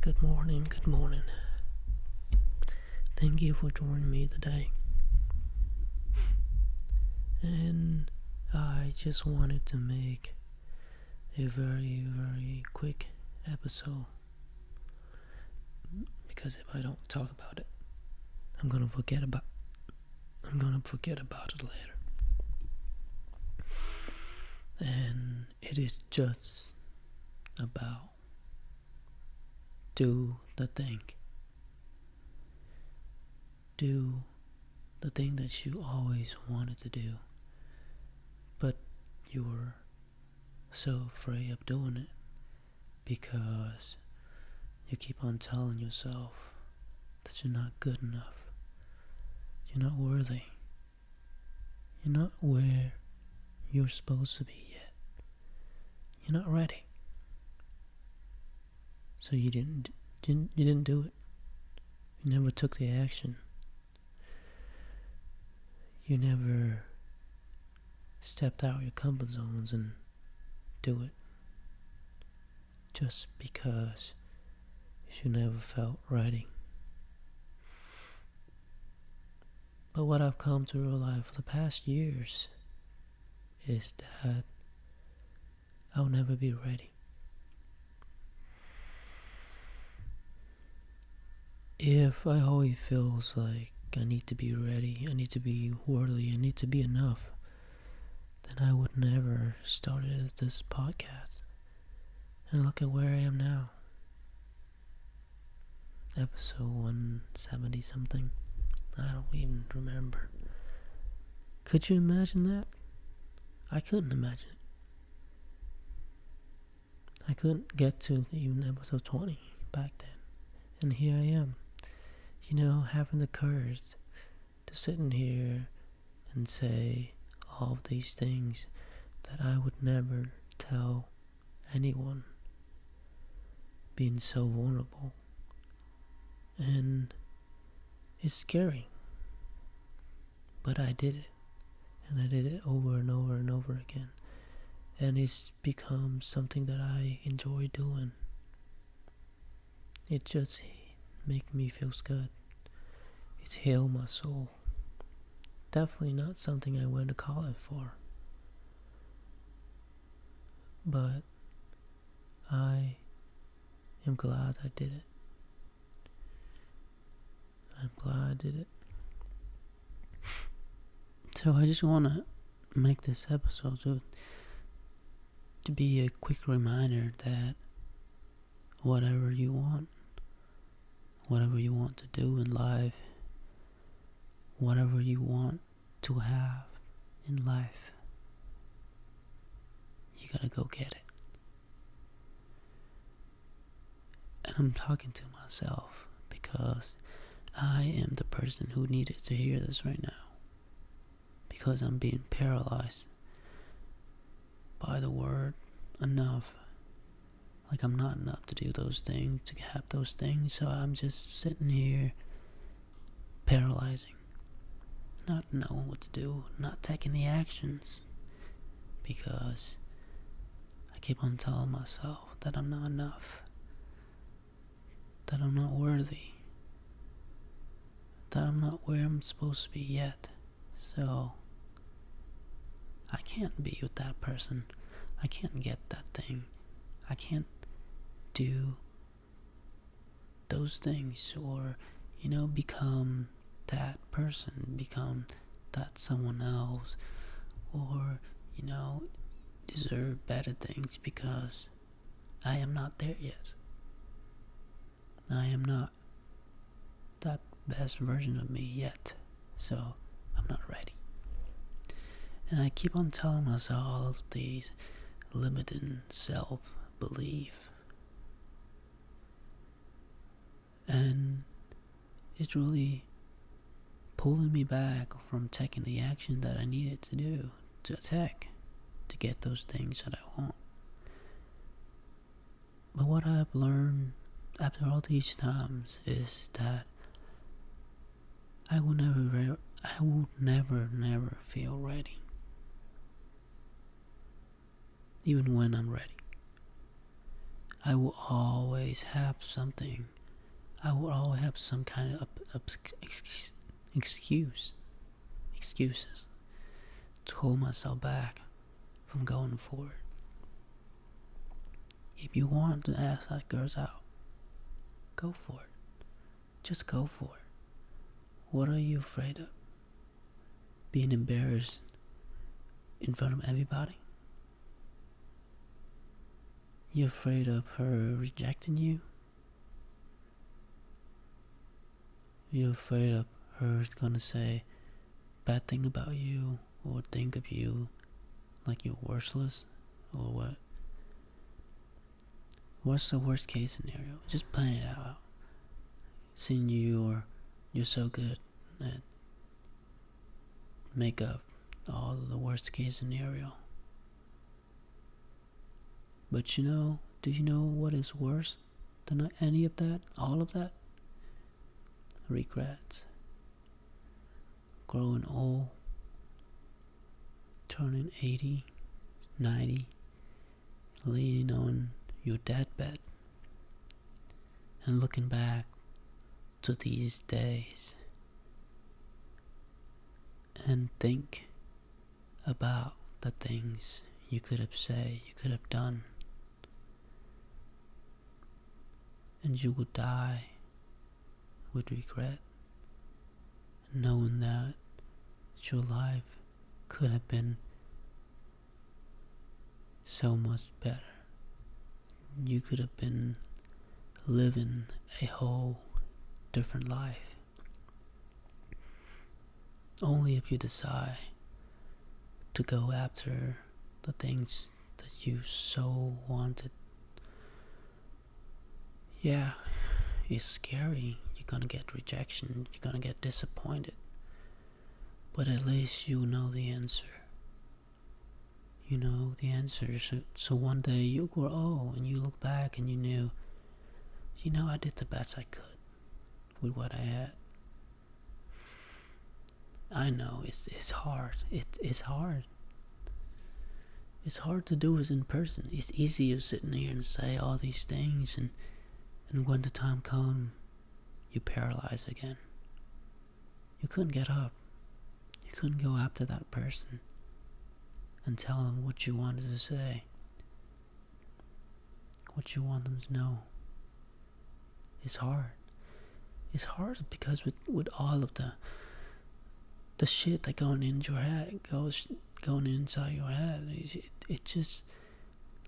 Good morning, good morning. Thank you for joining me today. And I just wanted to make a very quick episode because if I don't talk about it, I'm gonna forget about it later. And it is just about do the thing that you always wanted to do, but you were so afraid of doing it because you keep on telling yourself that you're not good enough, you're not worthy, you're not where you're supposed to be yet, you're not ready. So you didn't do it. You never took the action. You never stepped out of your comfort zones and do it. Just because you never felt ready. But what I've come to realize for the past years is that I'll never be ready. If I always feels like I need to be ready, I need to be worthy, I need to be enough, then I would never started this podcast. And look at where I am now. Episode 170 something. I don't even remember. Could you imagine that? I couldn't imagine it. I couldn't get to even episode 20 back then. And here I am. Having the courage to sit in here and say all of these things that I would never tell anyone. Being so vulnerable. And it's scary. But I did it. And I did it over and over and over again. And it's become something that I enjoy doing. It just makes me feel good. It's healed my soul. Definitely not something I went to college for. But I am glad I did it. I'm glad I did it. So I just want to make this episode to be a quick reminder that whatever you want to do in life, whatever you want to have in life, you gotta go get it. And I'm talking to myself because I am the person who needed to hear this right now. Because I'm being paralyzed by the word enough. Like I'm not enough to do those things, to have those things. So I'm just sitting here paralyzing. Not knowing what to do, not taking the actions. Because I keep on telling myself that I'm not enough. That I'm not worthy. That I'm not where I'm supposed to be yet. So I can't be with that person. I can't get that thing. I can't do those things or, become that person, become that someone else, or, deserve better things because I am not there yet. I am not that best version of me yet, so I'm not ready. And I keep on telling myself all of these limiting self-belief. And it's really pulling me back from taking the action that I needed to do, to take, to get those things that I want. But what I've learned after all these times is that I will never feel ready. Even when I'm ready. I will always have something. I will always have some kind of excuse, excuses to hold myself back from going forward. If you want to ask that girls out, go for it. Just go for it. What are you afraid of? Being embarrassed in front of everybody? You afraid of her rejecting you? You afraid of her gonna say bad thing about you or think of you like you're worthless or what? What's the worst case scenario? Just plan it out. Seeing you're so good at make up all of the worst case scenario. But do you know what is worse than any of that? All of that? Regrets. Growing old. Turning 80, 90. Leaning on your deathbed. And looking back to these days. And think about the things you could have said, you could have done. And you would die with regret, knowing that your life could have been so much better. You could have been living a whole different life. Only if you decide to go after the things that you so wanted. Yeah, it's scary. You're gonna get rejection. You're gonna get disappointed. But at least you know the answer. You know the answer. So one day you grow old and you look back and you knew, I did the best I could with what I had. I know it's hard. It's hard. It's hard to do it in person. It's easier sitting here and say all these things, and when the time comes, you paralyze again. You couldn't get up. You couldn't go after that person and tell them what you wanted to say, what you want them to know. It's hard. It's hard because with all of the shit that going inside your head, it just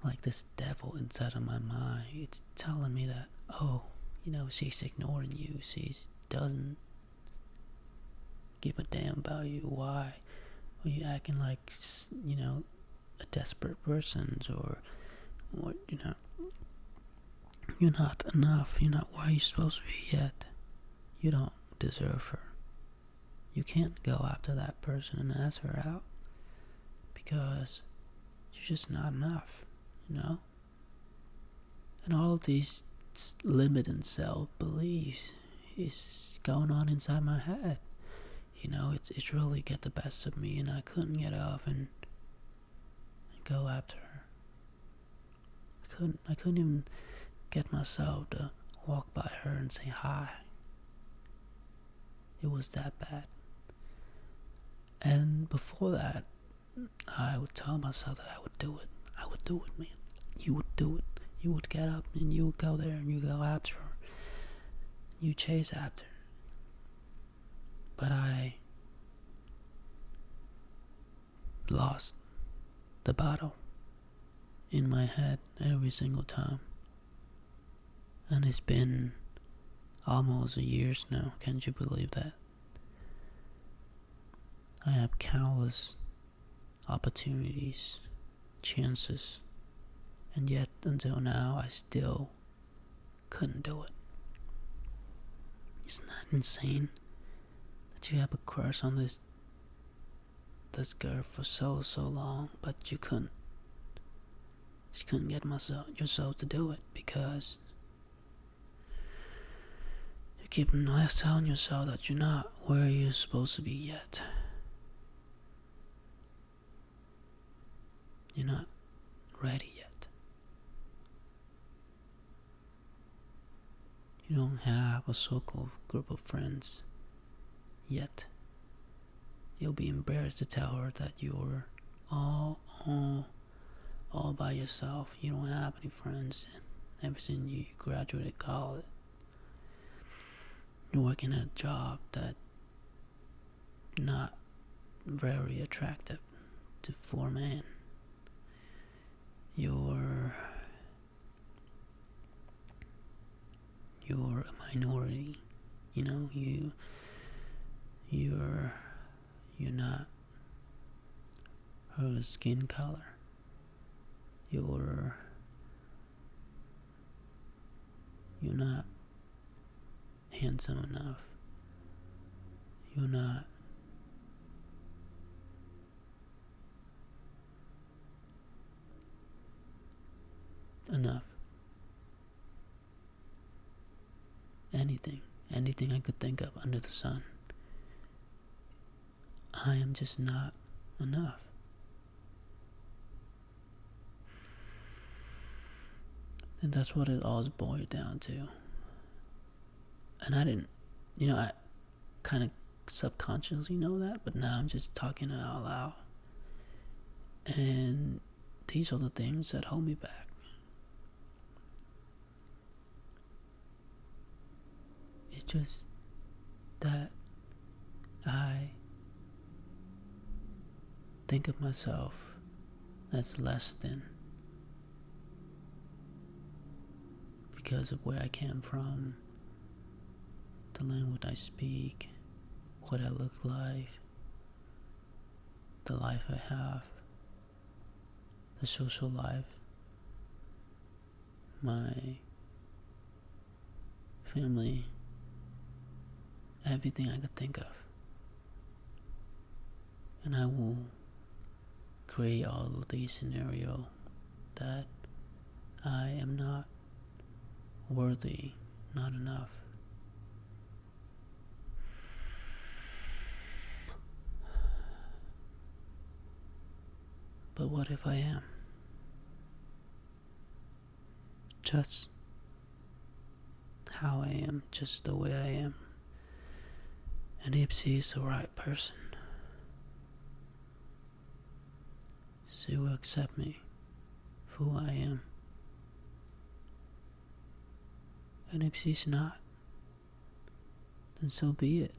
like this devil inside of my mind. It's telling me that, she's ignoring you. She doesn't give a damn about you. Why? Are you acting like, a desperate person, or you're not enough. You're not where you're supposed to be yet. You don't deserve her. You can't go after that person and ask her out because you're just not enough, And all of these limiting self-beliefs is going on inside my head. It's really get the best of me, and I couldn't get up and go after her. I couldn't even get myself to walk by her and say hi. It was that bad. And before that, I would tell myself that I would do it. I would do it, man. You would do it. You would get up and you would go there and you go after her. You chase after her. But I lost the battle in my head every single time. And it's been almost a year now. Can't you believe that? I have countless opportunities, chances, and yet until now I still couldn't do it. Isn't that insane? That you have a crush on this girl for so long, but you couldn't get yourself to do it because you keep telling yourself that you're not where you're supposed to be yet. You're not ready yet. You don't have a so-called group of friends yet. You'll be embarrassed to tell her that you're all by yourself. You don't have any friends ever since you graduated college. You're working at a job that not very attractive for men. You're a minority. You know, you're not her skin color. You're not handsome enough. You're not enough. Anything I could think of under the sun. I am just not enough. And that's what it all boiled down to. And I didn't, I kind of subconsciously know that, but now I'm just talking it out loud. And these are the things that hold me back. It's just that I think of myself as less than because of where I came from, the language I speak, what I look like, the life I have, the social life, my family, everything I could think of. And I will create all of these scenarios that I am not worthy, not enough. But what if I am? Just how I am, just the way I am. And if she's the right person, she will accept me for who I am. And if she's not, then so be it.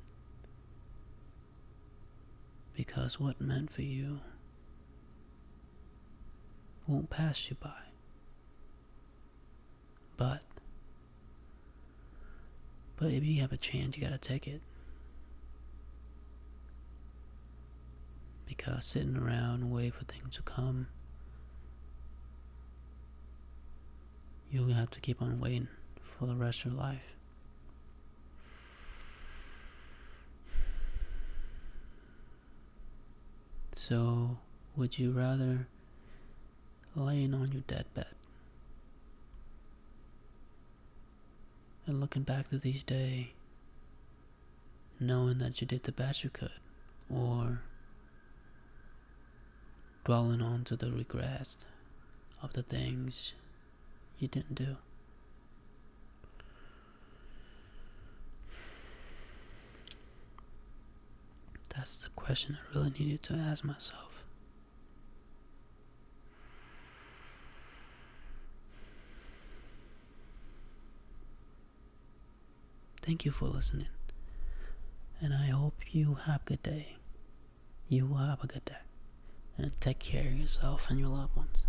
Because what meant for you won't pass you by. But if you have a chance, you gotta take it. Because sitting around and waiting for things to come, you'll have to keep on waiting for the rest of your life. So, would you rather laying on your deathbed and looking back to these days, knowing that you did the best you could, or dwelling on to the regrets of the things you didn't do? That's the question I really needed to ask myself. Thank you for listening. And I hope you have a good day. You will have a good day. And take care of yourself and your loved ones.